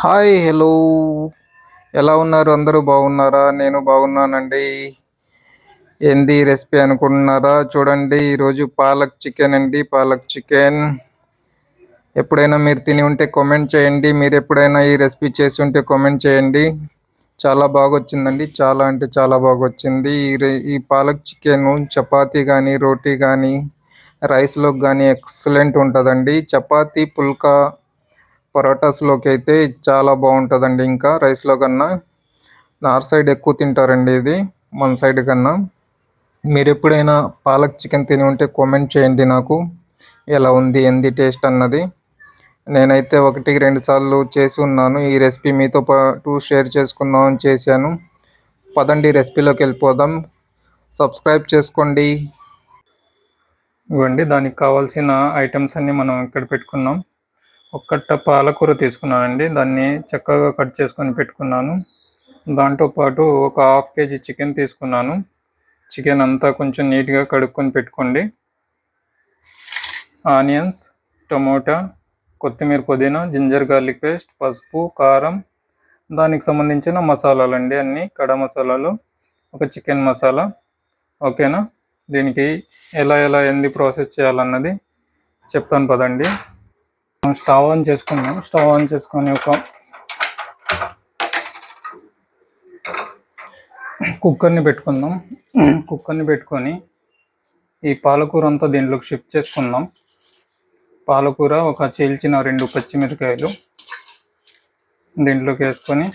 Hi! Hello! ఎలా ఉన్నారు? అందరూ బాగున్నారా? నేను బాగున్నానండి. ఏంది రెసిపీ అనుకుంటున్నారా? చూడండి ఈరోజు పాలక్ చికెన్ అండి. పాలక్ చికెన్. ఎప్పుడైనా మీరు తిని ఉంటే కామెంట్ చేయండి. మీరెప్పుడైనా ఈ రెసిపీ చేసి ఉంటే కామెంట్ చేయండి. చాలా బాగొచ్చిందండి. చాలా అంటే చాలా బాగొచ్చింది. ఈ పాలక్ చికెను చపాతీ గానీ, రోటీ గానీ, రైస్‌లోకి గానీ ఎక్సలెంట్ ఉంటదండి. చపాతీ, పుల్కా, పరోటాస్‌లోకి అయితే చాలా బావుంటదండి ఇంకా రైస్‌లో కన్నా. నార్త్ సైడ్ ఎక్కువ తింటారండి ఇది మన సైడ్ కన్నా. మీరెప్పుడైనా పాలక్ చికెన్ తిని ఉంటే కామెంట్ చేయండి నాకు. ఎలా ఉంది? ఏంది టేస్ట్ అన్నది. నేనైతే 1, 2 సార్లు చేసి ఉన్నాను. ఈ రెసిపీ మీతో పాటు షేర్ చేసుకుందామని చేశాను. పదండి రెసిపీలోకెళ్ళిపోదాం. సబ్స్క్రైబ్ చేసుకోండి. ఇగోండి దానికి కావాల్సిన ఐటెమ్స్ అన్నీ మనం ఇక్కడ పెట్టుకున్నాం. ఒక కట్ట పాలకూర తీసుకున్నానండి. దాన్ని చక్కగా కట్ చేసుకొని పెట్టుకున్నాను. దాంతో పాటు ఒక హాఫ్ కేజీ చికెన్ తీసుకున్నాను. చికెన్ అంతా కొంచెం నీట్‌గా కడుక్కొని పెట్టుకోండి. ఆనియన్స్, టమోటా, కొత్తిమీర, పుదీనా, జింజర్ గార్లిక్ పేస్ట్, పసుపు, కారం, దానికి సంబంధించిన మసాలాలండి అన్నీ కడా మసాలాలు, ఒక చికెన్ మసాలా. ఓకేనా? దీనికి ఎలా ఏంది ప్రాసెస్ చేయాలన్నది చెప్తాను పదండి. స్టవ్ ఆన్ చేసుకున్నాం. స్టవ్ ఆన్ చేసుకొని ఒక కుక్కర్ని పెట్టుకుందాం. కుక్కర్ని పెట్టుకొని ఈ పాలకూర అంతా దీంట్లోకి షిఫ్ట్ చేసుకుందాం. పాలకూర ఒక చీల్చిన 2 పచ్చిమిరకాయలు దీంట్లోకి వేసుకొని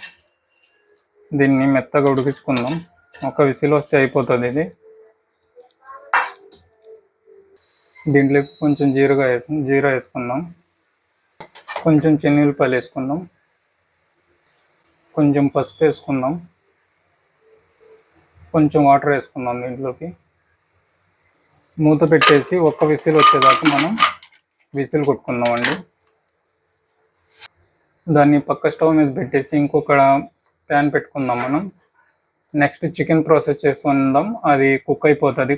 దీన్ని మెత్తగా ఉడికించుకుందాం. ఒక విసిల్ వస్తే అయిపోతుంది ఇది. దీంట్లోకి కొంచెం జీరా వేసుకుందాం. కొంచెం చెన్నుల్లిపాయలు వేసుకుందాం. కొంచెం పసుపు వేసుకుందాం. కొంచెం వాటర్ వేసుకుందాం దీంట్లోకి. మూత పెట్టేసి ఒక్క విసిల్ వచ్చేదాకా మనం విసిల్ కొట్టుకుందామండి. దాన్ని పక్క స్టవ్ మీద పెట్టేసి ఇంకొక ప్యాన్ పెట్టుకుందాం మనం. నెక్స్ట్ చికెన్ ప్రాసెస్ చేస్తుందాం. అది కుక్ అయిపోతుంది.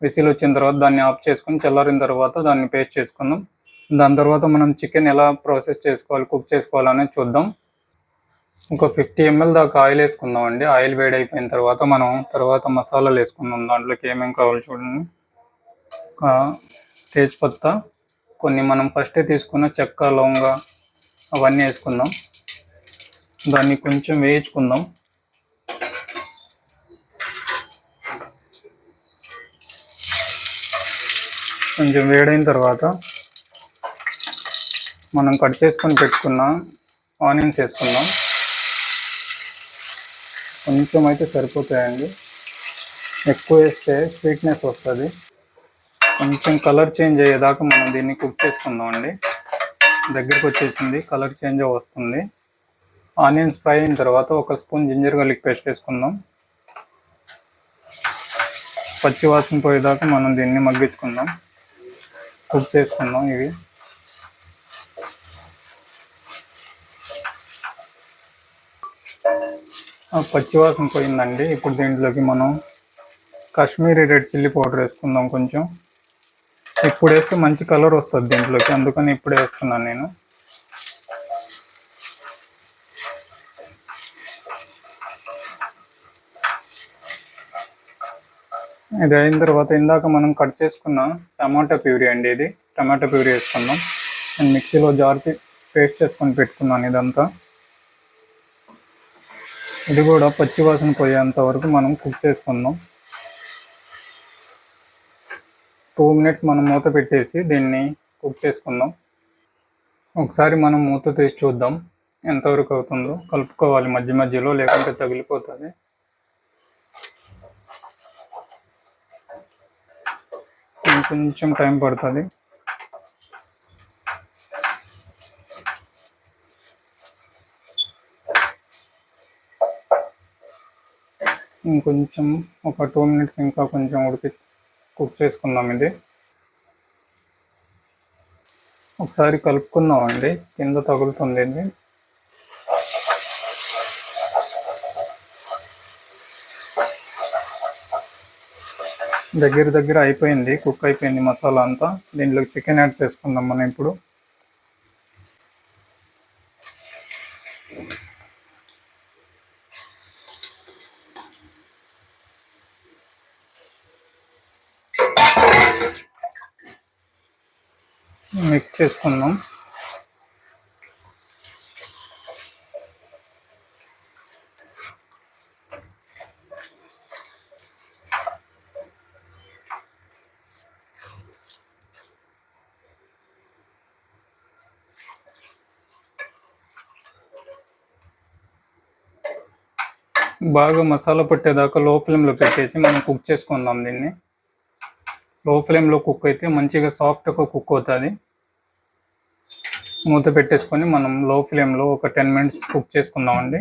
విసిల్ వచ్చిన తర్వాత దాన్ని ఆఫ్ చేసుకొని చల్లారిన తర్వాత దాన్ని పేస్ట్ చేసుకుందాం. దాని తర్వాత మనం చికెన్ ఎలా ప్రాసెస్ చేసుకోవాలి, కుక్ చేసుకోవాలనేది చూద్దాం. ఒక 50 ml దాకా ఆయిల్ వేసుకుందాం అండి. ఆయిల్ వేడైపోయిన తర్వాత మనం మసాలాలు వేసుకుందాం. దాంట్లోకి ఏమేమి కావాలో చూడండి. తేజ్పత్తా, కొన్ని మనం ఫస్టే తీసుకున్న చెక్క, లవంగ అవన్నీ వేసుకుందాం. దాన్ని కొంచెం వేయించుకుందాం. కొంచెం వేడైన తర్వాత మనం కట్ చేసుకొని పెట్టుకున్న ఆనియన్స్ వేసుకుందాం. కొంచెం అయితే సరిపోతాయండి. ఎక్కువ వేస్తే స్వీట్నెస్ వస్తుంది. కొంచెం కలర్ చేంజ్ అయ్యేదాకా మనం దీన్ని కుక్ చేసుకుందాం అండి. దగ్గరికి వచ్చేసింది, కలర్ చేంజ్ వస్తుంది. ఆనియన్స్ ఫ్రై అయిన తర్వాత ఒక స్పూన్ జింజర్ గార్లిక్ పేస్ట్ వేసుకుందాం. పచ్చి వాసన పోయేదాకా మనం దీన్ని మగ్గించుకుందాం, కుక్ చేసుకుందాం. ఇవి పచ్చివాసన పోయిందండి. ఇప్పుడు దీంట్లోకి మనం కాశ్మీరీ రెడ్ చిల్లీ పౌడర్ వేసుకుందాం. కొంచెం ఇప్పుడు వేస్తే మంచి కలర్ వస్తుంది దీంట్లోకి, అందుకని ఇప్పుడే వేస్తున్నాను నేను. ఇది అయిన తర్వాత ఇందాక మనం కట్ చేసుకున్న టమాటా ప్యూరీ అండి, ఇది టమాటా ప్యూరీ వేసుకుందాం. నేను మిక్సీలో జార్కి పేస్ట్ చేసుకొని పెట్టుకున్నాను ఇదంతా. ఇది కూడా పచ్చివాసన పోయేంత వరకు మనం కుక్ చేసుకుందాం. 2 minutes మనం మూత పెట్టేసి దీన్ని కుక్ చేసుకుందాం. ఒకసారి మనం మూత తీసి చూద్దాం ఎంతవరకు అవుతుందో. కలుపుకోవాలి మధ్య మధ్యలో, లేకుంటే తగిలిపోతుంది. కొంచెం టైం పడుతుంది. ఇంకొంచెం ఒక 2 minutes ఇంకా కొంచెం కుక్ చేసుకుందాం. ఇది ఒకసారి కలుపుకుందాం అండి, కింద తగులుతుంది ఇది. దగ్గర అయిపోయింది, కుక్ అయిపోయింది మసాలా అంతా. దీంట్లోకి చికెన్ యాడ్ చేసుకుందాం మనం ఇప్పుడు. మిక్స్ చేసుకుందాం. బాగా మసాలా పట్టేదాకా లో ఫ్లేమ్లో పెట్టేసి మనం కుక్ చేసుకుందాం. దీన్ని లో ఫ్లేమ్లో కుక్ అయితే మంచిగా సాఫ్ట్గా కుక్ అవుతుంది. మూత పెట్టేసుకొని మనం లో ఫ్లేమ్లో ఒక 10 minutes కుక్ చేసుకుందామండి.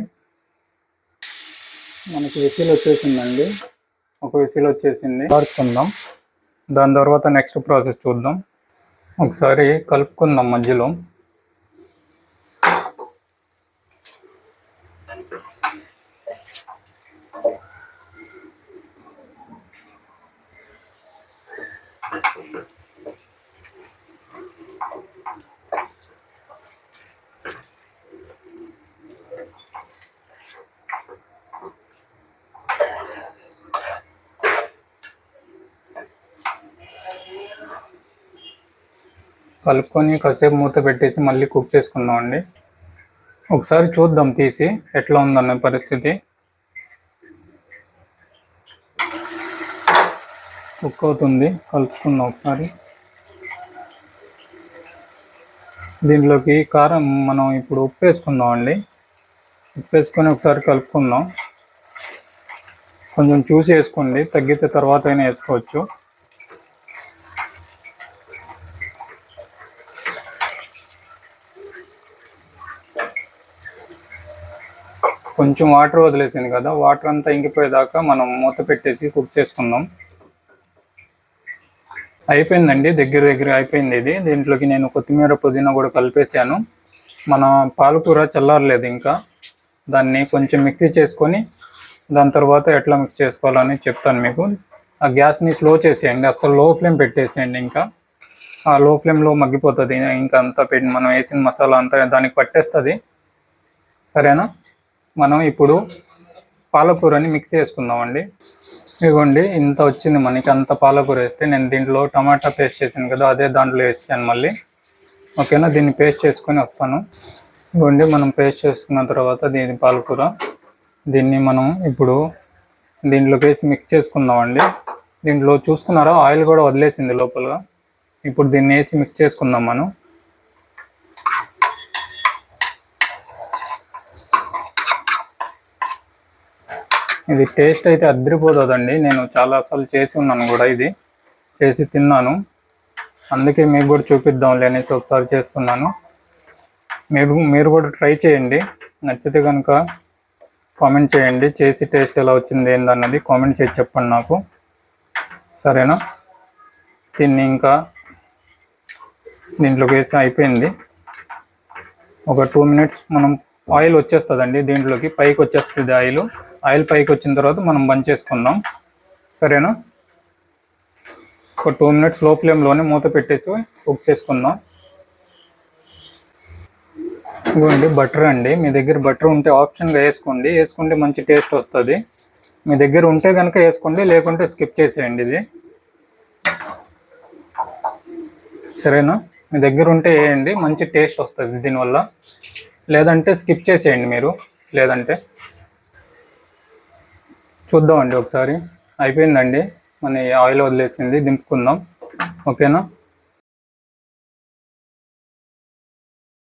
మనకి విసిల్ వచ్చేసిందండి, ఒక విసిల్ వచ్చేసింది. కాల్చుకుందాం. దాని తర్వాత నెక్స్ట్ ప్రాసెస్ చూద్దాం. ఒకసారి కలుపుకుందాం మధ్యలో. కలుపుకొని కాసేపు మూత పెట్టేసి మళ్ళీ కుక్ చేసుకుందాం అండి. ఒకసారి చూద్దాం తీసి ఎట్లా ఉందన్న పరిస్థితి. కుక్ అవుతుంది, కలుపుకుందాం ఒకసారి. దీంట్లోకి కారం మనం ఇప్పుడు ఉప్పు వేసుకుందాం అండి. ఉప్పు వేసుకొని ఒకసారి కలుపుకుందాం. కొంచెం చూసి వేసుకోండి, తగ్గితే తర్వాత అయినా వేసుకోవచ్చు. కొంచెం వాటర్ వదిలేసింది కదా, వాటర్ అంతా ఇంకిపోయేదాకా మనం మూత పెట్టేసి కుక్ చేసుకుందాం. అయిపోయిందండి, దగ్గర అయిపోయింది ఇది. దీంట్లోకి నేను కొత్తిమీర పుదీనా కూడా కలిపేసాను. మన పాలకూర చల్లారలేదు ఇంకా, దాన్ని కొంచెం మిక్సీ చేసుకొని దాని తర్వాత ఎట్లా మిక్స్ చేసుకోవాలని చెప్తాను మీకు. ఆ గ్యాస్ని స్లో చేసేయండి, అసలు లో ఫ్లేమ్ పెట్టేసేయండి. ఇంకా ఆ లో ఫ్లేమ్లో మగ్గిపోతుంది. ఇంకా అంతా పెట్టి మనం వేసిన మసాలా అంతా దానికి పట్టేస్తుంది. సరేనా? మనం ఇప్పుడు పాలకూరని మిక్స్ చేసుకుందామండి. ఇదిగోండి, ఇంత వచ్చింది మనకి. అంత పాలకూర వేస్తే నేను దీంట్లో టమాటా పేస్ట్ చేశాను కదా, అదే దాంట్లో వేసాను మళ్ళీ. ఓకేనా? దీన్ని పేస్ట్ చేసుకొని వస్తాను. ఇదిగోండి, మనం పేస్ట్ చేసుకున్న తర్వాత దీని పాలకూర, దీన్ని మనం ఇప్పుడు దీంట్లోకి వేసి మిక్స్ చేసుకుందామండి. దీంట్లో చూస్తున్నారా, ఆయిల్ కూడా వదిలేసింది లోపల. ఇప్పుడు దీన్ని వేసి మిక్స్ చేసుకుందాం మనం. ఇది టేస్ట్ అయితే అద్దరిపోతుందండి. నేను చాలాసార్లు చేసి ఉన్నాను కూడా, ఇది చేసి తిన్నాను. అందుకే మీకు కూడా చూపిద్దాంలే అనేసి ఒకసారి చేస్తున్నాను. మీరు కూడా ట్రై చేయండి. నచ్చితే కనుక కామెంట్ చేయండి, చేసి టేస్ట్ ఎలా వచ్చింది ఏందన్నది కామెంట్ చేసి చెప్పండి నాకు. సరేనా? దీన్ని ఇంకా దీంట్లోకి వేసి అయిపోయింది. ఒక 2 minutes మనం ఆయిల్ వచ్చేస్తుందండి దీంట్లోకి, పైకి వచ్చేస్తుంది ఆయిల్ పైకి వచ్చిన తర్వాత మనం బంద్ చేసుకుందాం. సరేనా? ఒక 2 minutes లో ఫ్లేమ్లోనే మూత పెట్టేసి కుక్ చేసుకుందాం. ఇవ్వండి బటర్ అండి, మీ దగ్గర బటర్ ఉంటే ఆప్షన్గా వేసుకుంటే మంచి టేస్ట్ వస్తుంది. మీ దగ్గర ఉంటే కనుక వేసుకోండి, లేకుంటే స్కిప్ చేసేయండి ఇది. సరేనా? మీ దగ్గర ఉంటే వేయండి, మంచి టేస్ట్ వస్తుంది దీనివల్ల. లేదంటే స్కిప్ చేసేయండి మీరు. లేదంటే చూద్దామండి ఒకసారి. అయిపోయిందండి, మన ఆయిల్ వదిలేసింది, దింపుకుందాం. ఓకేనా?